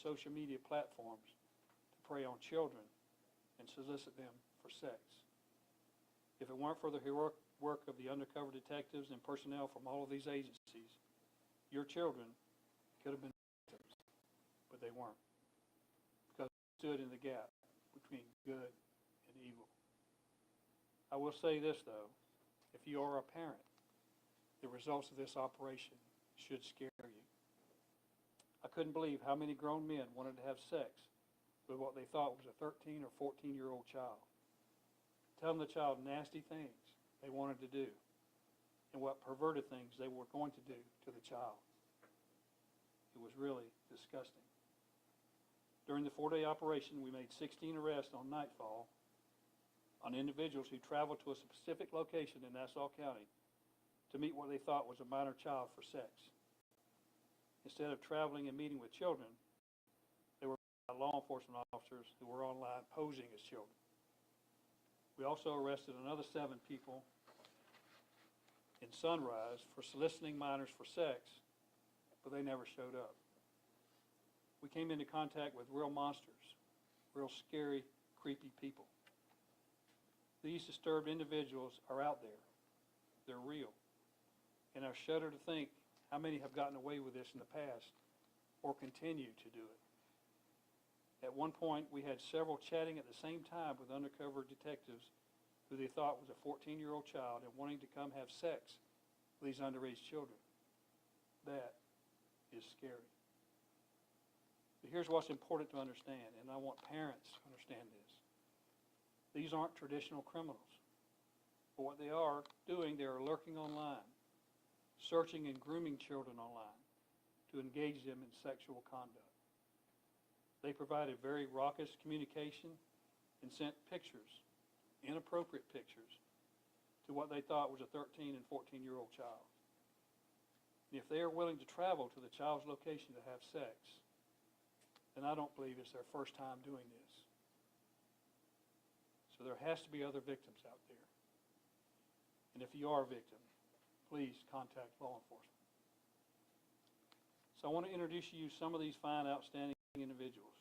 social media platforms to prey on children and solicit them for sex. If it weren't for the heroic work of the undercover detectives and personnel from all of these agencies, your children could have been victims, but they weren't, because they stood in the gap between good and evil. I will say this, though. If you are a parent, the results of this operation should scare you. I couldn't believe how many grown men wanted to have sex with what they thought was a 13 or 14-year-old child, telling the child nasty things they wanted to do and what perverted things they were going to do to the child. It was really disgusting. During the 4-day operation, we made 16 arrests on nightfall on individuals who traveled to a specific location in Nassau County to meet what they thought was a minor child for sex. Instead of traveling and meeting with children, they were met by law enforcement officers who were online posing as children. We also arrested another 7 people in Sunrise for soliciting minors for sex, but they never showed up. We came into contact with real monsters, real scary, creepy people. These disturbed individuals are out there. They're real. And I shudder to think how many have gotten away with this in the past or continue to do it. At one point, we had several chatting at the same time with undercover detectives who they thought was a 14-year-old child and wanting to come have sex with these underage children. That is scary. But here's what's important to understand, and I want parents to understand this. These aren't traditional criminals. But what they are doing, they are lurking online, searching and grooming children online to engage them in sexual conduct. They provided very raucous communication and sent pictures, inappropriate pictures, to what they thought was a 13 and 14-year-old child. And if they are willing to travel to the child's location to have sex, then I don't believe it's their first time doing this. So there has to be other victims out there. And if you are a victim, please contact law enforcement. So I want to introduce you to some of these fine, outstanding individuals.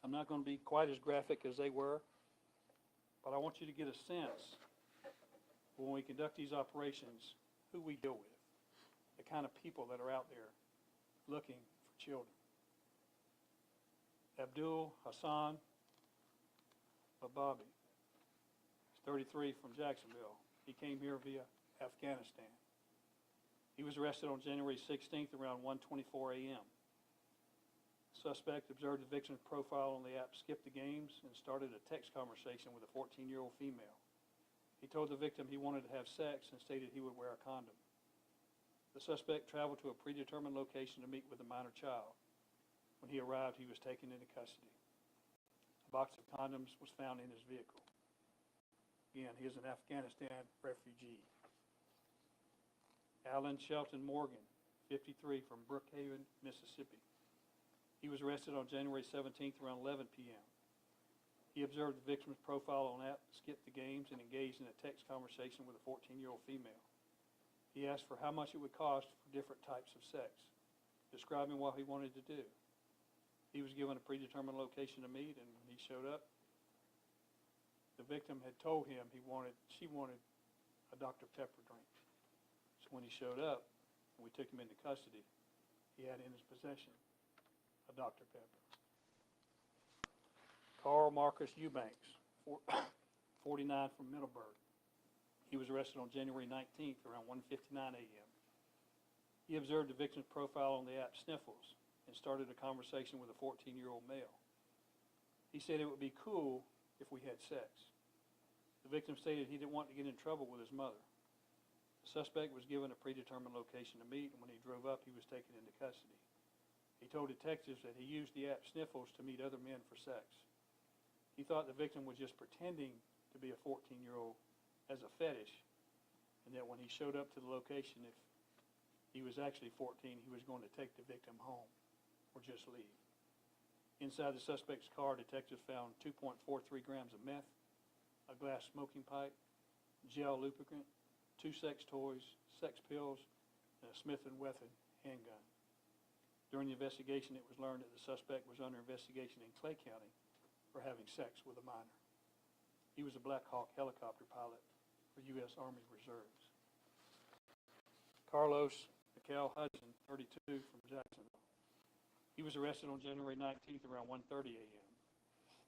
I'm not going to be quite as graphic as they were, but I want you to get a sense when we conduct these operations who we deal with, the kind of people that are out there looking for children. Abdul Hassan Bababi, he's 33, from Jacksonville. He came here via Afghanistan. He was arrested on January 16th around 1:24 a.m. The suspect observed the victim's profile on the app Skip the Games and started a text conversation with a 14-year-old female. He told the victim he wanted to have sex and stated he would wear a condom. The suspect traveled to a predetermined location to meet with a minor child. When he arrived, he was taken into custody. A box of condoms was found in his vehicle. Again, he is an Afghanistan refugee. Alan Shelton Morgan, 53, from Brookhaven, Mississippi. He was arrested on January 17th around 11 p.m. He observed the victim's profile on app Skip the Games and engaged in a text conversation with a 14-year-old female. He asked for how much it would cost for different types of sex, describing what he wanted to do. He was given a predetermined location to meet, and when he showed up, the victim had told him she wanted a Dr. Pepper drink. So when he showed up, and we took him into custody, he had in his possession a Dr. Pepper. Carl Marcus Eubanks, 49, from Middleburg. He was arrested on January 19th around 1:59 a.m. He observed the victim's profile on the app Sniffles and started a conversation with a 14-year-old male. He said it would be cool if we had sex. The victim stated he didn't want to get in trouble with his mother. The suspect was given a predetermined location to meet, and when he drove up, he was taken into custody. He told detectives that he used the app Sniffles to meet other men for sex. He thought the victim was just pretending to be a 14-year-old as a fetish, and that when he showed up to the location, if he was actually 14, he was going to take the victim home or just leave. Inside the suspect's car, detectives found 2.43 grams of meth, a glass smoking pipe, gel lubricant, 2 sex toys, sex pills, and a Smith & Wesson handgun. During the investigation, it was learned that the suspect was under investigation in Clay County for having sex with a minor. He was a Black Hawk helicopter pilot for U.S. Army Reserves. Carlos Mikel Hudson, 32, from Jacksonville. He was arrested on January 19th around 1:30 a.m.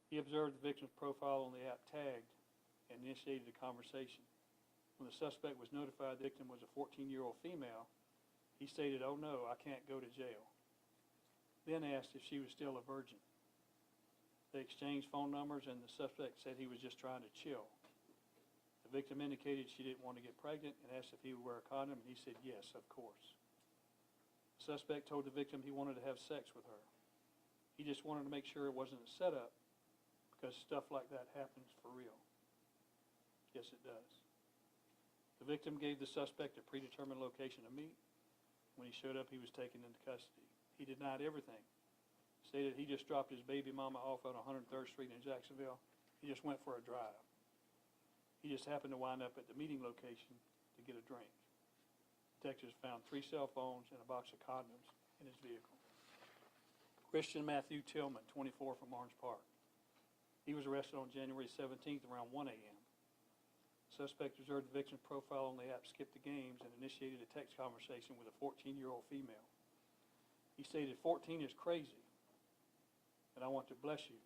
He observed the victim's profile on the app Tagged and initiated a conversation. When the suspect was notified the victim was a 14-year-old female, he stated, "Oh no, I can't go to jail." Then asked if she was still a virgin. They exchanged phone numbers and the suspect said he was just trying to chill. The victim indicated she didn't want to get pregnant and asked if he would wear a condom, and he said yes, of course. The suspect told the victim he wanted to have sex with her. He just wanted to make sure it wasn't a setup, because stuff like that happens for real. Yes, it does. The victim gave the suspect a predetermined location to meet. When he showed up, he was taken into custody. He denied everything. Stated he just dropped his baby mama off on 103rd Street in Jacksonville. He just went for a drive. He just happened to wind up at the meeting location to get a drink. Detectives found 3 cell phones and a box of condoms in his vehicle. Christian Matthew Tillman, 24, from Orange Park. He was arrested on January 17th around 1 a.m. Suspect observed the victim's profile on the app Skip the Games and initiated a text conversation with a 14-year-old female. He stated, 14 is crazy, and I want to bless you,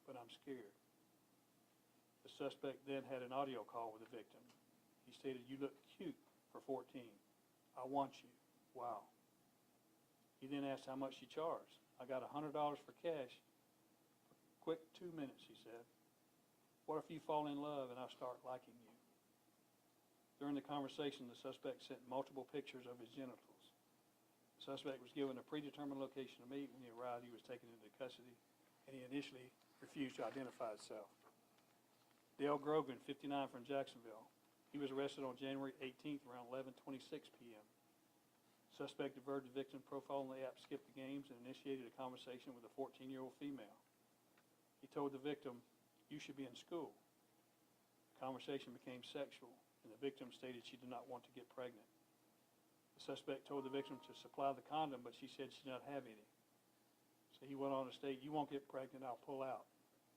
but I'm scared. The suspect then had an audio call with the victim. He stated, "You look cute for 14. I want you. Wow." He then asked how much she charged. "I got $100 for cash. Quick 2 minutes," he said. "What if you fall in love and I start liking you?" During the conversation, the suspect sent multiple pictures of his genitals. The suspect was given a predetermined location to meet. When he arrived, he was taken into custody, and he initially refused to identify himself. Dale Grogan, 59, from Jacksonville. He was arrested on January 18th around 11:26 p.m. Suspect diverted the victim's profile on the app Skip the Games and initiated a conversation with a 14-year-old female. He told the victim, "You should be in school." The conversation became sexual, and the victim stated she did not want to get pregnant. The suspect told the victim to supply the condom, but she said she did not have any. So he went on to state, "You won't get pregnant, I'll pull out.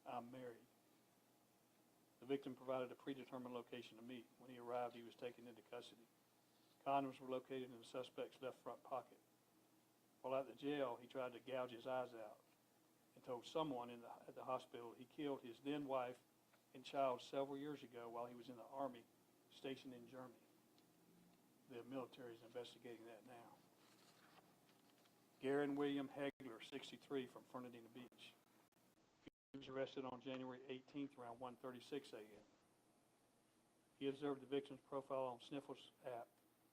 I'm married." The victim provided a predetermined location to meet. When he arrived, he was taken into custody. Condoms were located in the suspect's left front pocket. While at the jail, he tried to gouge his eyes out and told someone at the hospital he killed his then wife and child several years ago while he was in the Army stationed in Germany. The military is investigating that now. Garen William Hegler, 63, from Fernandina Beach. He was arrested on January 18th around 1:36 a.m. He observed the victim's profile on Sniffles app.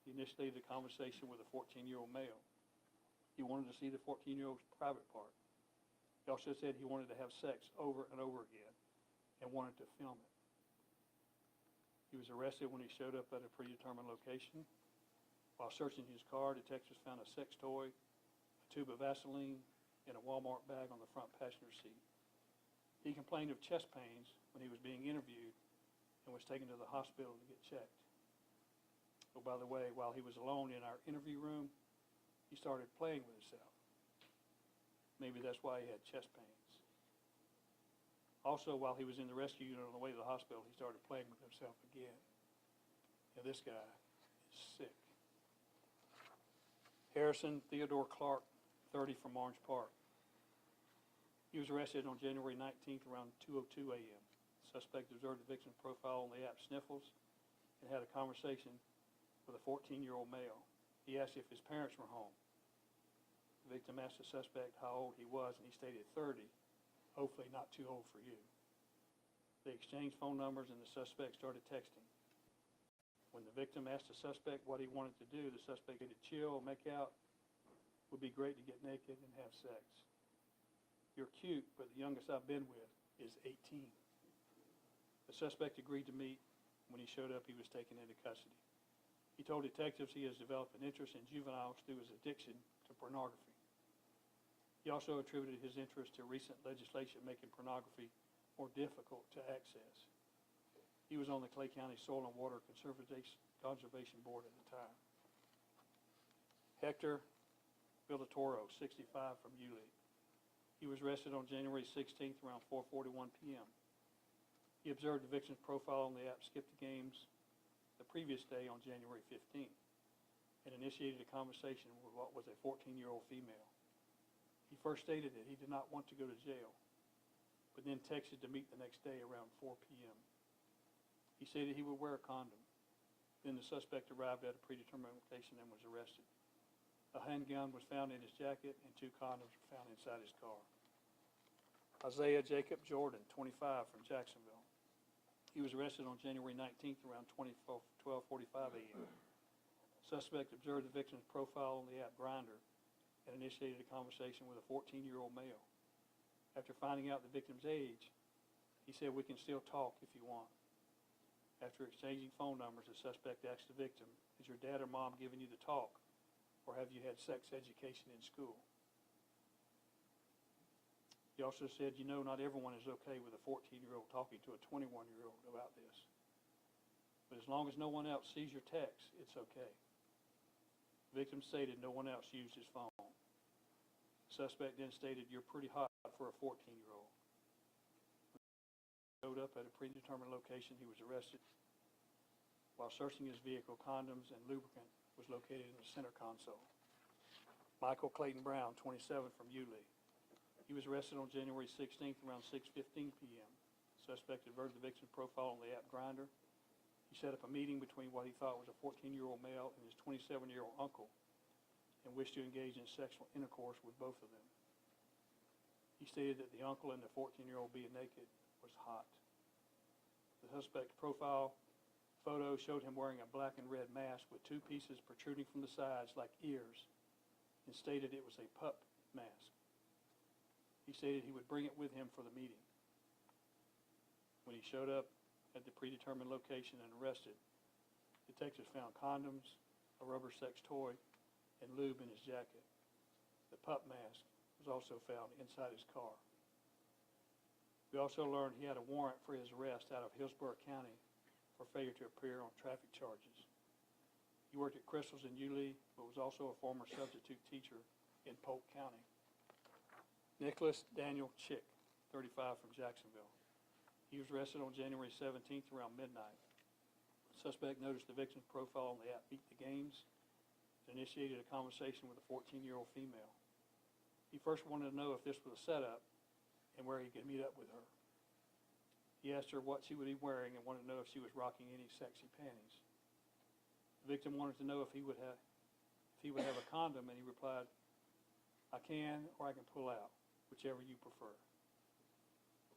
He initiated a conversation with a 14-year-old male. He wanted to see the 14-year-old's private part. He also said he wanted to have sex over and over again and wanted to film it. He was arrested when he showed up at a predetermined location. While searching his car, detectives found a sex toy, a tube of Vaseline, and a Walmart bag on the front passenger seat. He complained of chest pains when he was being interviewed and was taken to the hospital to get checked. Oh, by the way, while he was alone in our interview room, he started playing with himself. Maybe that's why he had chest pains. Also, while he was in the rescue unit on the way to the hospital, he started playing with himself again. Now, this guy is sick. Harrison Theodore Clark, 30, from Orange Park. He was arrested on January 19th around 2:02 a.m. The suspect observed the victim's profile on the app Sniffles and had a conversation with a 14-year-old male. He asked if his parents were home. The victim asked the suspect how old he was, and he stated 30, hopefully not too old for you. They exchanged phone numbers, and the suspect started texting. When the victim asked the suspect what he wanted to do, the suspect said, "Chill, make out. Would be great to get naked and have sex. You're cute, but the youngest I've been with is 18. The suspect agreed to meet. When he showed up, he was taken into custody. He told detectives he has developed an interest in juveniles through his addiction to pornography. He also attributed his interest to recent legislation making pornography more difficult to access. He was on the Clay County Soil and Water Conservation Board at the time. Hector Villatoro, 65, from Yulee. He was arrested on January 16th around 4:41 p.m. He observed the victim's profile on the app Skip the Games the previous day on January 15th and initiated a conversation with what was a 14-year-old female. He first stated that he did not want to go to jail, but then texted to meet the next day around 4 p.m. He stated he would wear a condom. Then the suspect arrived at a predetermined location and was arrested. A handgun was found in his jacket and 2 condoms were found inside his car. Isaiah Jacob Jordan, 25, from Jacksonville. He was arrested on January 19th around 12:45 a.m. Suspect observed the victim's profile on the app Grindr and initiated a conversation with a 14-year-old male. After finding out the victim's age, he said, "We can still talk if you want." After exchanging phone numbers, the suspect asked the victim, "Is your dad or mom giving you the talk, or have you had sex education in school?" He also said, not everyone is okay with a 14-year-old talking to a 21-year-old about this. But as long as no one else sees your text, it's okay. The victim stated no one else used his phone. The suspect then stated, "You're pretty hot for a 14-year-old. Showed up at a predetermined location, he was arrested. While searching his vehicle, condoms and lubricant was located in the center console. Michael Clayton Brown, 27, from Yulee. He was arrested on January 16th around 6:15 p.m. Suspect observed the victim's profile on the app Grindr. He set up a meeting between what he thought was a 14-year-old male and his 27-year-old uncle and wished to engage in sexual intercourse with both of them. He stated that the uncle and the 14-year-old being naked was hot. The suspect's profile photo showed him wearing a black and red mask with 2 pieces protruding from the sides like ears and stated it was a pup mask. He stated he would bring it with him for the meeting. When he showed up at the predetermined location and arrested, detectives found condoms, a rubber sex toy, and lube in his jacket. The pup mask was also found inside his car. We also learned he had a warrant for his arrest out of Hillsborough County for failure to appear on traffic charges. He worked at Crystal's in Yulee, but was also a former substitute teacher in Polk County. Nicholas Daniel Chick, 35, from Jacksonville. He was arrested on January 17th around midnight. The suspect noticed the victim's profile on the app Beat the Games and initiated a conversation with a 14-year-old female. He first wanted to know if this was a setup and where he could meet up with her. He asked her what she would be wearing and wanted to know if she was rocking any sexy panties. The victim wanted to know if he would have a condom, and he replied, "I can or I can pull out, whichever you prefer."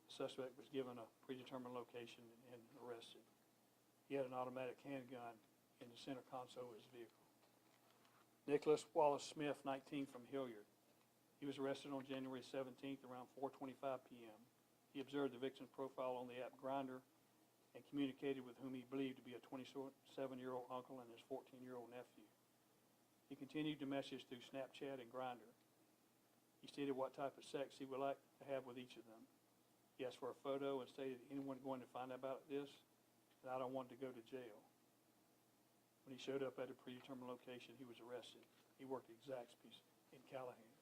The suspect was given a predetermined location and arrested. He had an automatic handgun in the center console of his vehicle. Nicholas Wallace Smith, 19, from Hilliard. He was arrested on January 17th around 4:25 p.m. He observed the victim's profile on the app Grindr and communicated with whom he believed to be a 27-year-old uncle and his 14-year-old nephew. He continued to message through Snapchat and Grindr. He stated what type of sex he would like to have with each of them. He asked for a photo and stated, "Anyone going to find out about this? And I don't want to go to jail." When he showed up at a predetermined location, he was arrested. He worked at Zaxby's in Callahan.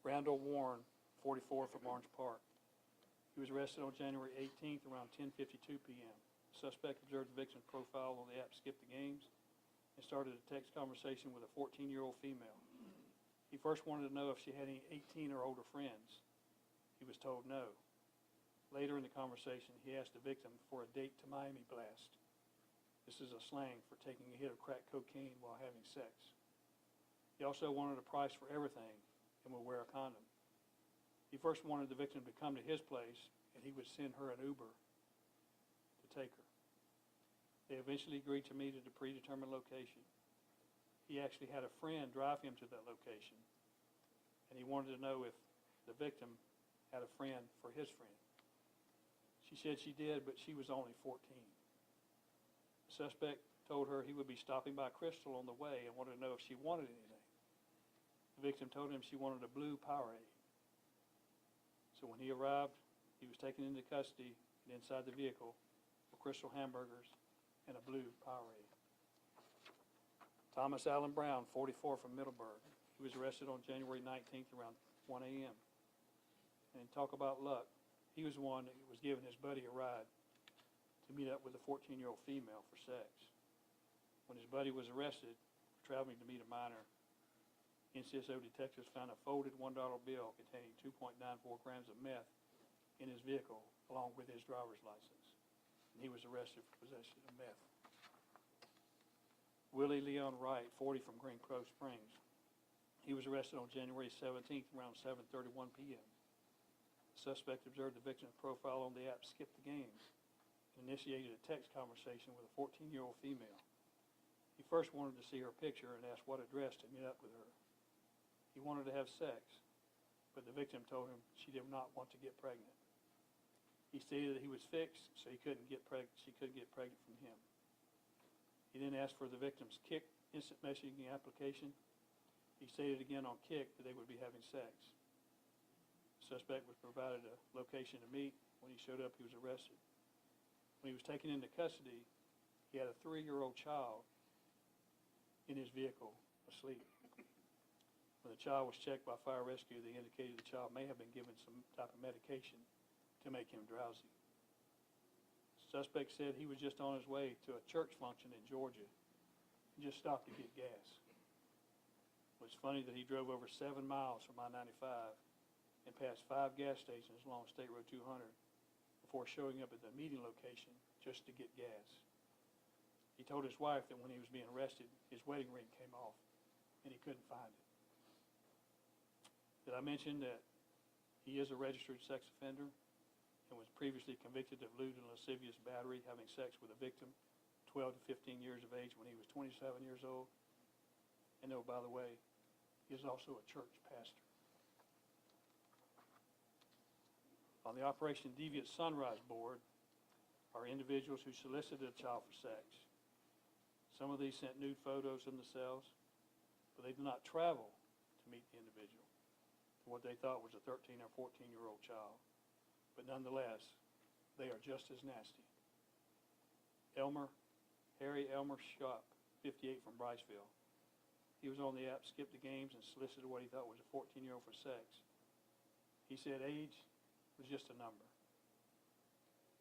Randall Warren, 44, from Orange Park. He was arrested on January 18th around 10:52 p.m. The suspect observed the victim's profile on the app Skip the Games and started a text conversation with a 14-year-old female. He first wanted to know if she had any 18 or older friends. He was told no. Later in the conversation, he asked the victim for a date to Miami Blast. This is a slang for taking a hit of crack cocaine while having sex. He also wanted a price for everything and would wear a condom. He first wanted the victim to come to his place, and he would send her an Uber to take her. They eventually agreed to meet at a predetermined location. He actually had a friend drive him to that location, and he wanted to know if the victim had a friend for his friend. She said she did, but she was only 14. The suspect told her he would be stopping by Crystal on the way and wanted to know if she wanted anything. The victim told him she wanted a blue Powerade. So when he arrived, he was taken into custody, and inside the vehicle were Crystal hamburgers and a blue Powerade. Thomas Allen Brown, 44, from Middleburg. He was arrested on January 19th around 1 a.m. And talk about luck. He was the one that was giving his buddy a ride to meet up with a 14-year-old female for sex. When his buddy was arrested for traveling to meet a minor, NCSO detectives found a folded $1 bill containing 2.94 grams of meth in his vehicle, along with his driver's license. And he was arrested for possession of meth. Willie Leon Wright, 40, from Green Cove Springs. He was arrested on January 17th around 7:31 p.m. The suspect observed the victim's profile on the app Skip the Game and initiated a text conversation with a 14-year-old female. He first wanted to see her picture and asked what address to meet up with her. He wanted to have sex, but the victim told him she did not want to get pregnant. He stated that he was fixed, so she couldn't get pregnant from him. He then asked for the victim's Kik instant messaging application. He stated again on Kik that they would be having sex. The suspect was provided a location to meet. When he showed up, he was arrested. When he was taken into custody, he had a 3-year-old child in his vehicle asleep. When the child was checked by fire rescue, they indicated the child may have been given some type of medication to make him drowsy. The suspect said he was just on his way to a church function in Georgia and just stopped to get gas. It was funny that he drove over 7 miles from I-95 and passed 5 gas stations along State Road 200 before showing up at the meeting location just to get gas. He told his wife that when he was being arrested, his wedding ring came off and he couldn't find it. Did I mention that he is a registered sex offender and was previously convicted of lewd and lascivious battery, having sex with a victim 12 to 15 years of age when he was 27 years old? And oh, by the way, he is also a church pastor. On the Operation Deviant Sunrise Board are individuals who solicited a child for sex. Some of these sent nude photos of themselves, but they did not travel to meet the individual, what they thought was a 13 or 14-year-old child. But nonetheless, they are just as nasty. Harry Elmer Shop, 58, from Bryceville. He was on the app Skip the Games and solicited what he thought was a 14-year-old for sex. He said age was just a number.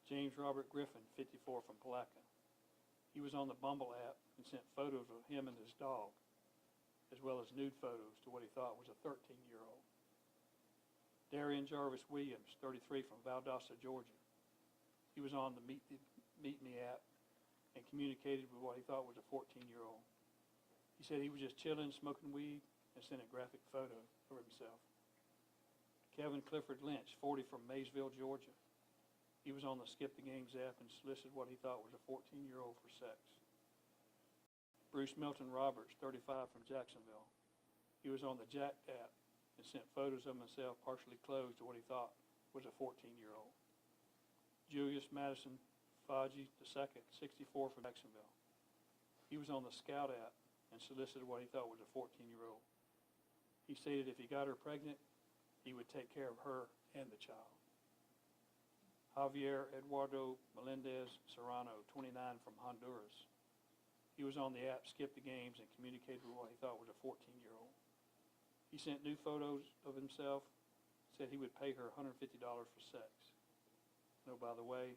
James Robert Griffin, 54, from Palatka. He was on the Bumble app and sent photos of him and his dog, as well as nude photos to what he thought was a 13-year-old. Darian Jarvis Williams, 33, from Valdosta, Georgia. He was on the Meet Me app and communicated with what he thought was a 14-year-old. He said he was just chilling, smoking weed, and sent a graphic photo of himself. Kevin Clifford Lynch, 40, from Maysville, Georgia. He was on the Skip the Games app and solicited what he thought was a 14-year-old for sex. Bruce Milton Roberts, 35, from Jacksonville. He was on the Jacked app and sent photos of himself partially clothed to what he thought was a 14-year-old. Julius Madison Faggi II, 64, from Jacksonville. He was on the Scout app and solicited what he thought was a 14-year-old. He stated if he got her pregnant, he would take care of her and the child. Javier Eduardo Melendez Serrano, 29, from Honduras. He was on the app Skip the Games and communicated with what he thought was a 14-year-old. He sent new photos of himself, said he would pay her $150 for sex. No, by the way,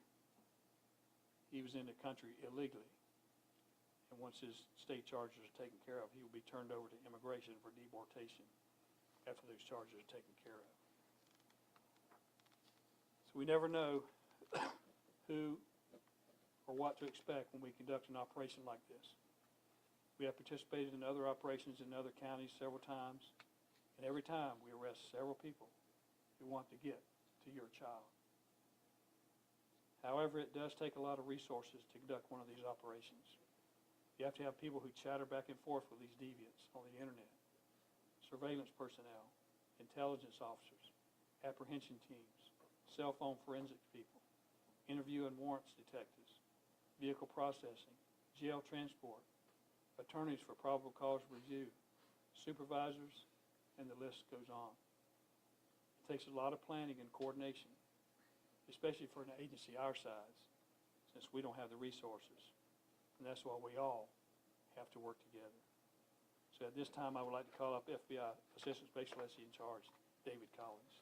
he was in the country illegally. And once his state charges are taken care of, he will be turned over to immigration for deportation after those charges are taken care of. So we never know who or what to expect when we conduct an operation like this. We have participated in other operations in other counties several times, and every time we arrest several people who want to get to your child. However, it does take a lot of resources to conduct one of these operations. You have to have people who chatter back and forth with these deviants on the internet, surveillance personnel, intelligence officers, apprehension teams, cell phone forensics people, interview and warrants detectives, vehicle processing, jail transport, attorneys for probable cause review, supervisors, and the list goes on. It takes a lot of planning and coordination, especially for an agency our size, since we don't have the resources. And that's why we all have to work together. So So at this time, I would like to call up FBI Assistant Special Agent in Charge, David Collins.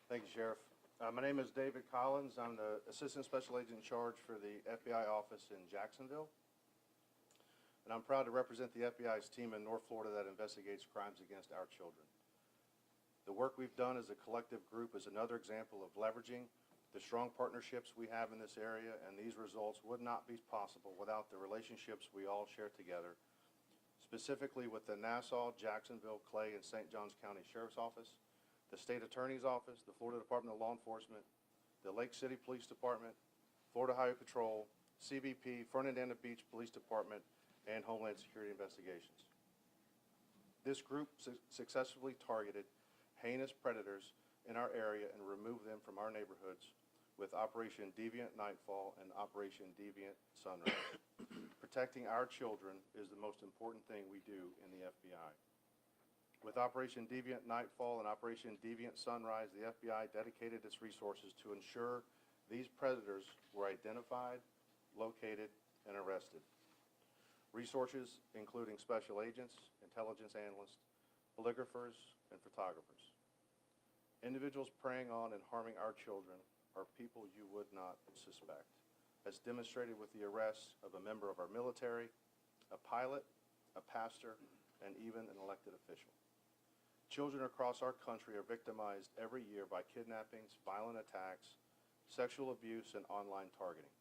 Thank you, Sheriff. My name is David Collins. I'm the Assistant Special Agent in charge for the FBI office in Jacksonville. And I'm proud to represent the FBI's team in North Florida that investigates crimes against our children. The work we've done as a collective group is another example of leveraging the strong partnerships we have in this area, and these results would not be possible without the relationships we all share together, specifically with the Nassau, Jacksonville, Clay, and St. Johns County Sheriff's Office, the State Attorney's Office, the Florida Department of Law Enforcement, the Lake City Police Department, Florida Highway Patrol, CBP, Fernandina Beach Police Department, and Homeland Security Investigations. This group successfully targeted heinous predators in our area and removed them from our neighborhoods with Operation Deviant Nightfall and Operation Deviant Sunrise. Protecting our children is the most important thing we do in the FBI. With Operation Deviant Nightfall and Operation Deviant Sunrise, the FBI dedicated its resources to ensure these predators were identified, located, and arrested. Resources including special agents, intelligence analysts, polygraphers, and photographers. Individuals preying on and harming our children are people you would not suspect, as demonstrated with the arrest of a member of our military, a pilot, a pastor, and even an elected official. Children across our country are victimized every year by kidnappings, violent attacks, sexual abuse, and online targeting.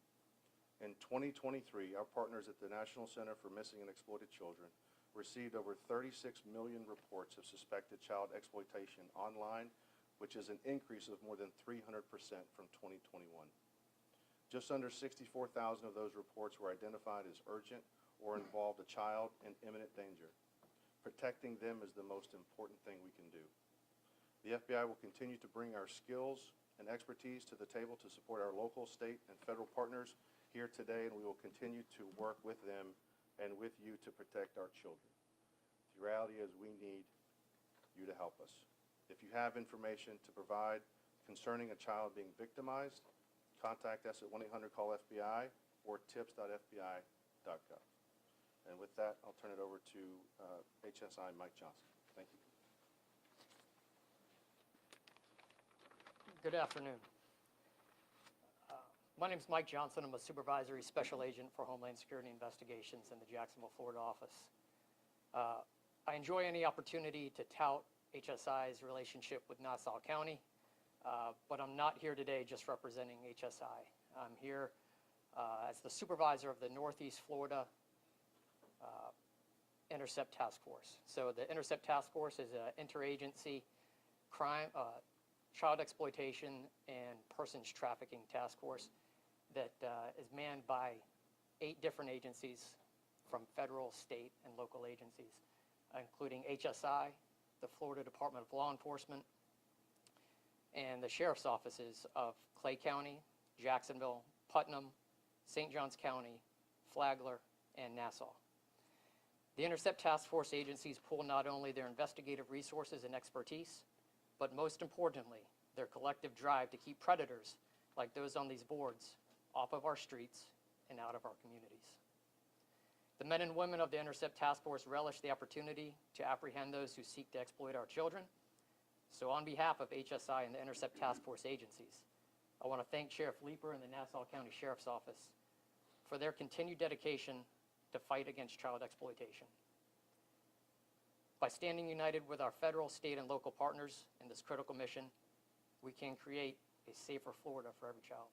In 2023, our partners at the National Center for Missing and Exploited Children received over 36 million reports of suspected child exploitation online, which is an increase of more than 300% from 2021. Just under 64,000 of those reports were identified as urgent or involved a child in imminent danger. Protecting them is the most important thing we can do. The FBI will continue to bring our skills and expertise to the table to support our local, state, and federal partners here today, and we will continue to work with them and with you to protect our children. The reality is we need you to help us. If you have information to provide concerning a child being victimized, contact us at 1-800-CALL-FBI or tips.fbi.gov. And with that, I'll turn it over to HSI Mike Johnson. Thank you. Good afternoon. My name is Mike Johnson. I'm a Supervisory Special Agent for Homeland Security Investigations in the Jacksonville, Florida office. I enjoy any opportunity to tout HSI's relationship with Nassau County, but I'm not here today just representing HSI. I'm here as the supervisor of the Northeast Florida Intercept Task Force. So the Intercept Task Force is an interagency crime, child exploitation, and persons trafficking task force that is manned by 8 different agencies from federal, state, and local agencies, including HSI, the Florida Department of Law Enforcement, and the sheriff's offices of Clay County, Jacksonville, Putnam, St. Johns County, Flagler, and Nassau. The Intercept Task Force agencies pool not only their investigative resources and expertise, but most importantly, their collective drive to keep predators like those on these boards off of our streets and out of our communities. The men and women of the Intercept Task Force relish the opportunity to apprehend those who seek to exploit our children. So on behalf of HSI and the Intercept Task Force agencies, I want to thank Sheriff Leeper and the Nassau County Sheriff's Office for their continued dedication to fight against child exploitation. By standing united with our federal, state, and local partners in this critical mission, we can create a safer Florida for every child.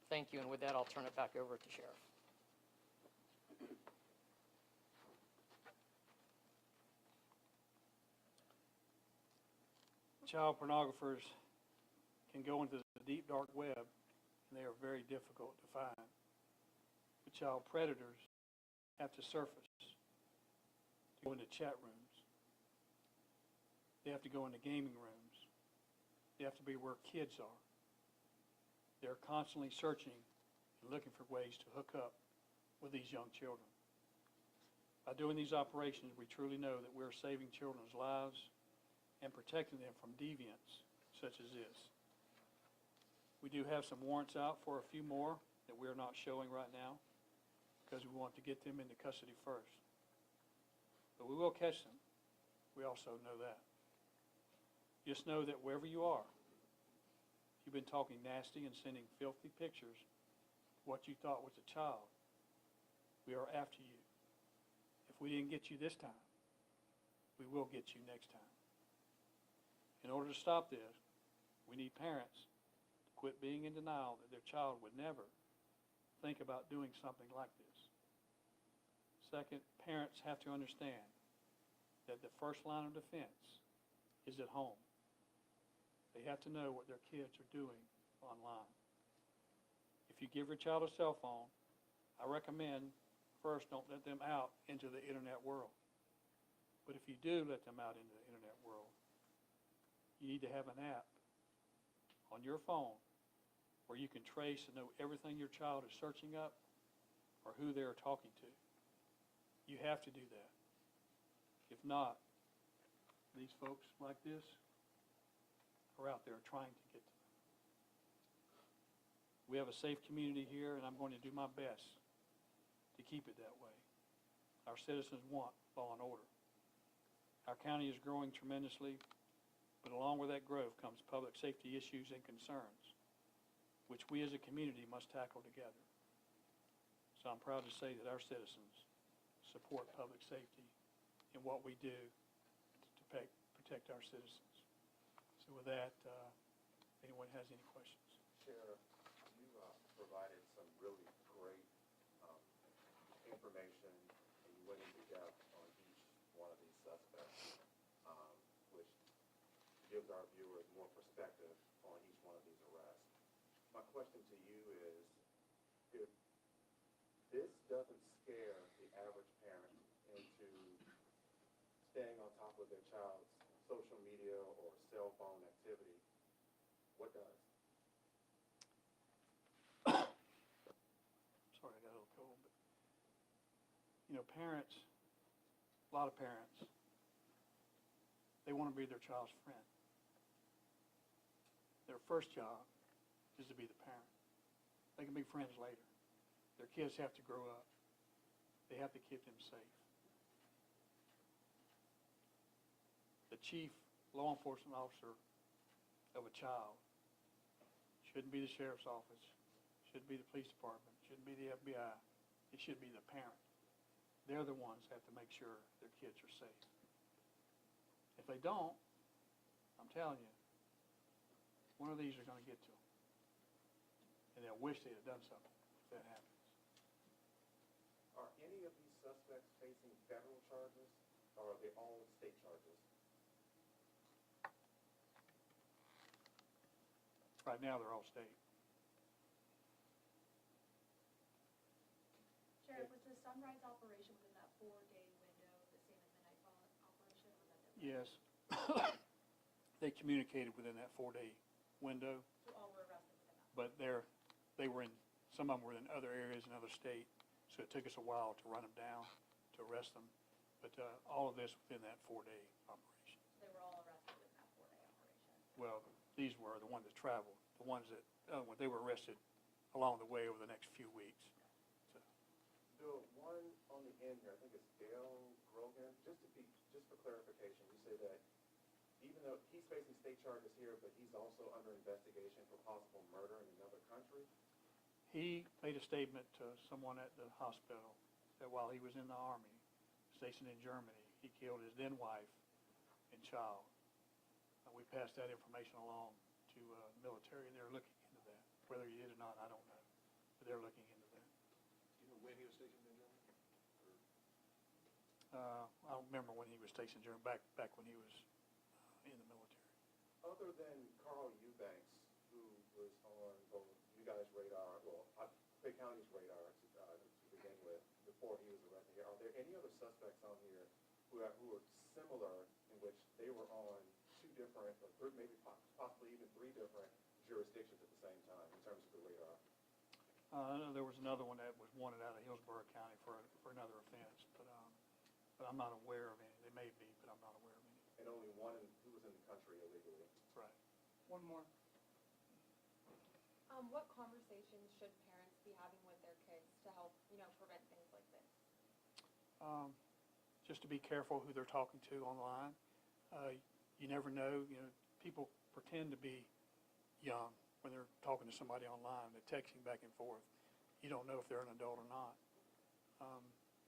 Thank you, and with that, I'll turn it back over to Sheriff. Child pornographers can go into the deep, dark web, and they are very difficult to find. But child predators have to surface, to go into chat rooms. They have to go into gaming rooms. They have to be where kids are. They're constantly searching and looking for ways to hook up with these young children. By doing these operations, we truly know that we're saving children's lives and protecting them from deviants such as this. We do have some warrants out for a few more that we're not showing right now. because we want to get them into custody first. But we will catch them. We also know that. Just know that wherever you are, if you've been talking nasty and sending filthy pictures, what you thought was a child, we are after you. If we didn't get you this time, we will get you next time. In order to stop this, we need parents to quit being in denial that their child would never think about doing something like this. Second, parents have to understand that the first line of defense is at home. They have to know what their kids are doing online. If you give your child a cell phone, I recommend first don't let them out into the internet world. But if you do let them out into the internet world, you need to have an app on your phone where you can trace and know everything your child is searching up or who they're talking to. You have to do that. If not, these folks like this are out there trying to get to them. We have a safe community here, and I'm going to do my best to keep it that way. Our citizens want law and order. Our county is growing tremendously, but along with that growth comes public safety issues and concerns, which we as a community must tackle together. So I'm proud to say that our citizens support public safety in what we do to protect our citizens. So with that, anyone has any questions? Sheriff, you provided some really great information, and you went into depth on each one of these suspects, which gives our viewers more perspective on each one of these arrests. My question to you is, if this doesn't scare the average parent into staying on top of their child's social media or cell phone activity, what does? Sorry, I got a little cold, but, parents, a lot of parents, they want to be their child's friend. Their first job is to be the parent. They can be friends later. Their kids have to grow up. They have to keep them safe. The chief law enforcement officer of a child shouldn't be the sheriff's office, shouldn't be the police department, shouldn't be the FBI. It should be the parent. They're the ones that have to make sure their kids are safe. If they don't, I'm telling you, one of these are going to get to them. And they'll wish they had done something if that happens. Are any of these suspects facing federal charges, or are they all state charges? Right now, they're all state. Sheriff, was the Sunrise operation within that 4-day window the same as the Nightfall operation, or was that different? Yes. They communicated within that 4-day window, So all were arrested within that? but they were in, some of them were in other areas in other state, so it took us a while to run them down, to arrest them. But all of this within that 4-day operation. So they were all arrested within that 4-day operation? Well, these were the ones that traveled, the ones that, they were arrested along the way over the next few weeks. So, The one on the end here, I think it's Dale Grogan, just for clarification, you say that even though he's facing state charges here, but he's also under investigation for possible murder in another country? he made a statement to someone at the hospital that while he was in the Army, stationed in Germany, he killed his then wife and child. We passed that information along to military, and they're looking into that. Whether he did or not, I don't know, but they're looking into that. Do you know when he was stationed in Germany? I don't remember when he was stationed in Germany, back when he was in the military. Other than Carl Eubanks, who was on both you guys' radar, well, Bay County's radar to begin with, before he was arrested here, are there any other suspects on here who are similar in which they were on two different, or maybe possibly even three different jurisdictions at the same time in terms of the radar? There was another one that was wanted out of Hillsborough County for another offense, but I'm not aware of any. They may be, but I'm not aware of any. And only one who was in the country illegally. Right. One more. What conversations should parents be having with their kids to help, prevent things just to be careful who they're talking to online. You never know, people pretend to be young when they're talking to somebody online. They're texting back and forth. You don't know if they're an adult or not.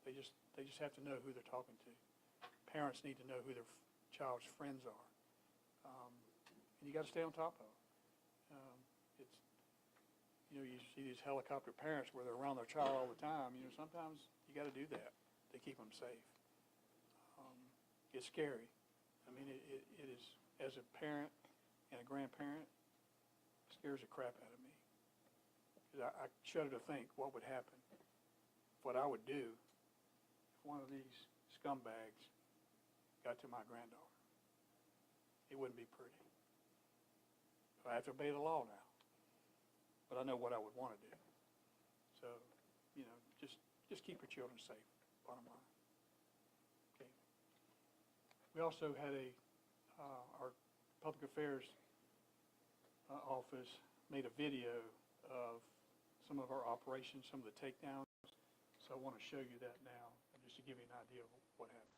They just have to know who they're talking to. Parents need to know who their child's friends are. And you got to stay on top of it. You see these helicopter parents where they're around their child all the time. Sometimes you got to do that to keep them safe. It's scary. I mean, it is, as a parent and a grandparent, it scares the crap out of me. 'Cause I shudder to think what would happen, what I would do if one of these scumbags got to my granddaughter. It wouldn't be pretty. I have to obey the law now. But I know what I would want to do. So, just keep your children safe, bottom line. Okay. We also had our public affairs office made a video of some of our operations, some of the takedowns. So I want to show you that now, just to give you an idea of what happened.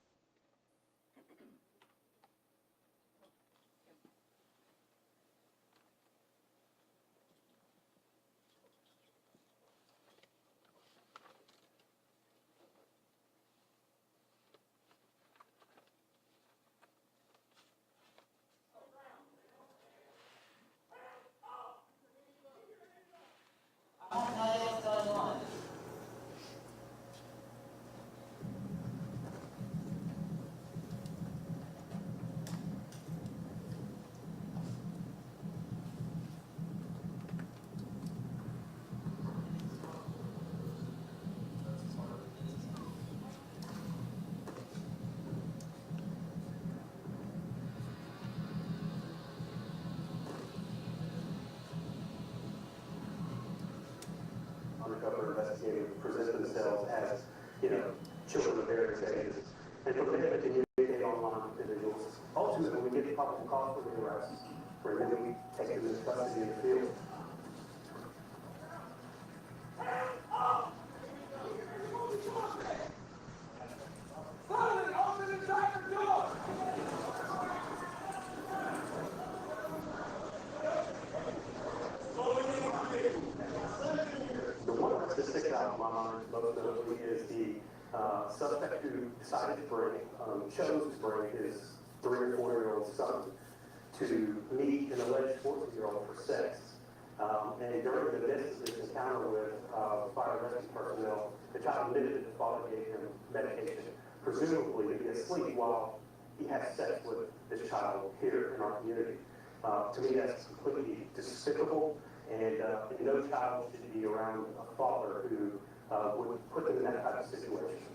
Undercover investigators present themselves as, children of various ages. And from there, they communicate online with individuals. Ultimately, we get probable cause for the arrest, where then we take them into custody in the field. The one arrest that sticks out in my mind most notably is the suspect who decided to chose to bring his 3 or 4-year-old son to meet an alleged 14-year-old for sex. And during the midst of this encounter with fire rescue personnel, the child admitted that the father gave him medication, presumably to be asleep while he had sex with this child here in our community. To me, that's completely despicable, and no child should be around a father who would put them in that type of situation.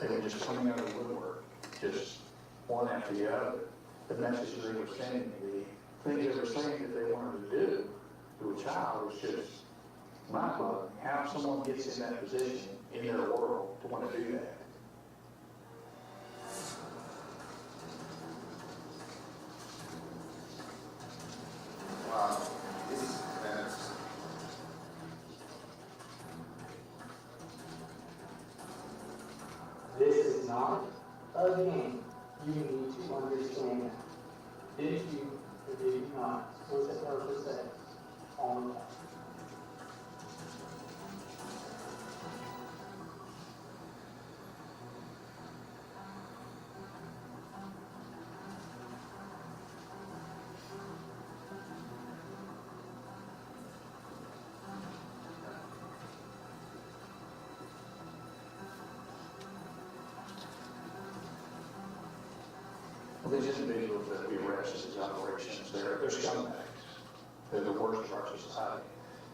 They were just coming out of the woodwork, just one after the other. The messages they were sending me, the things they were saying that they wanted to do to a child was just mind-blowing. How someone gets in that position in their world to want to do that. Wow. This is not a game. You need to understand that. Did you or did you not solicit her for sex on the couch? Well, these individuals that we arrest in these operations, they're scumbags. they're the worst of our society,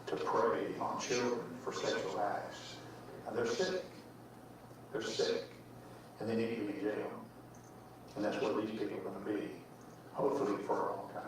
to prey on children for sexual acts. And they're sick. They're sick. And they need to be in jail. And that's where these people are going to be, hopefully for a long time.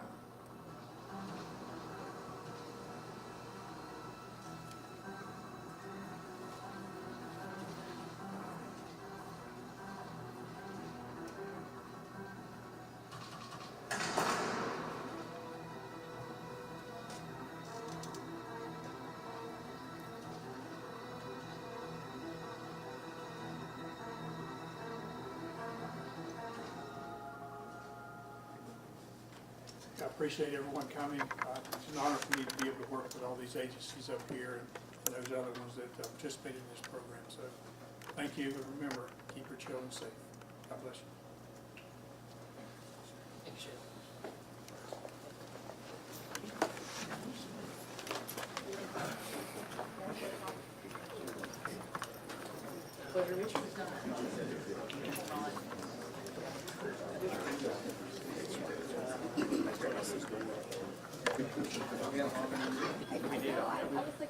I appreciate everyone coming. It's an honor for me to be able to work with all these agencies up here and those other ones that participated in this program. So thank you, and remember, keep your children safe. God bless you. Thank you, Sheriff. Pleasure to meet you. I was like,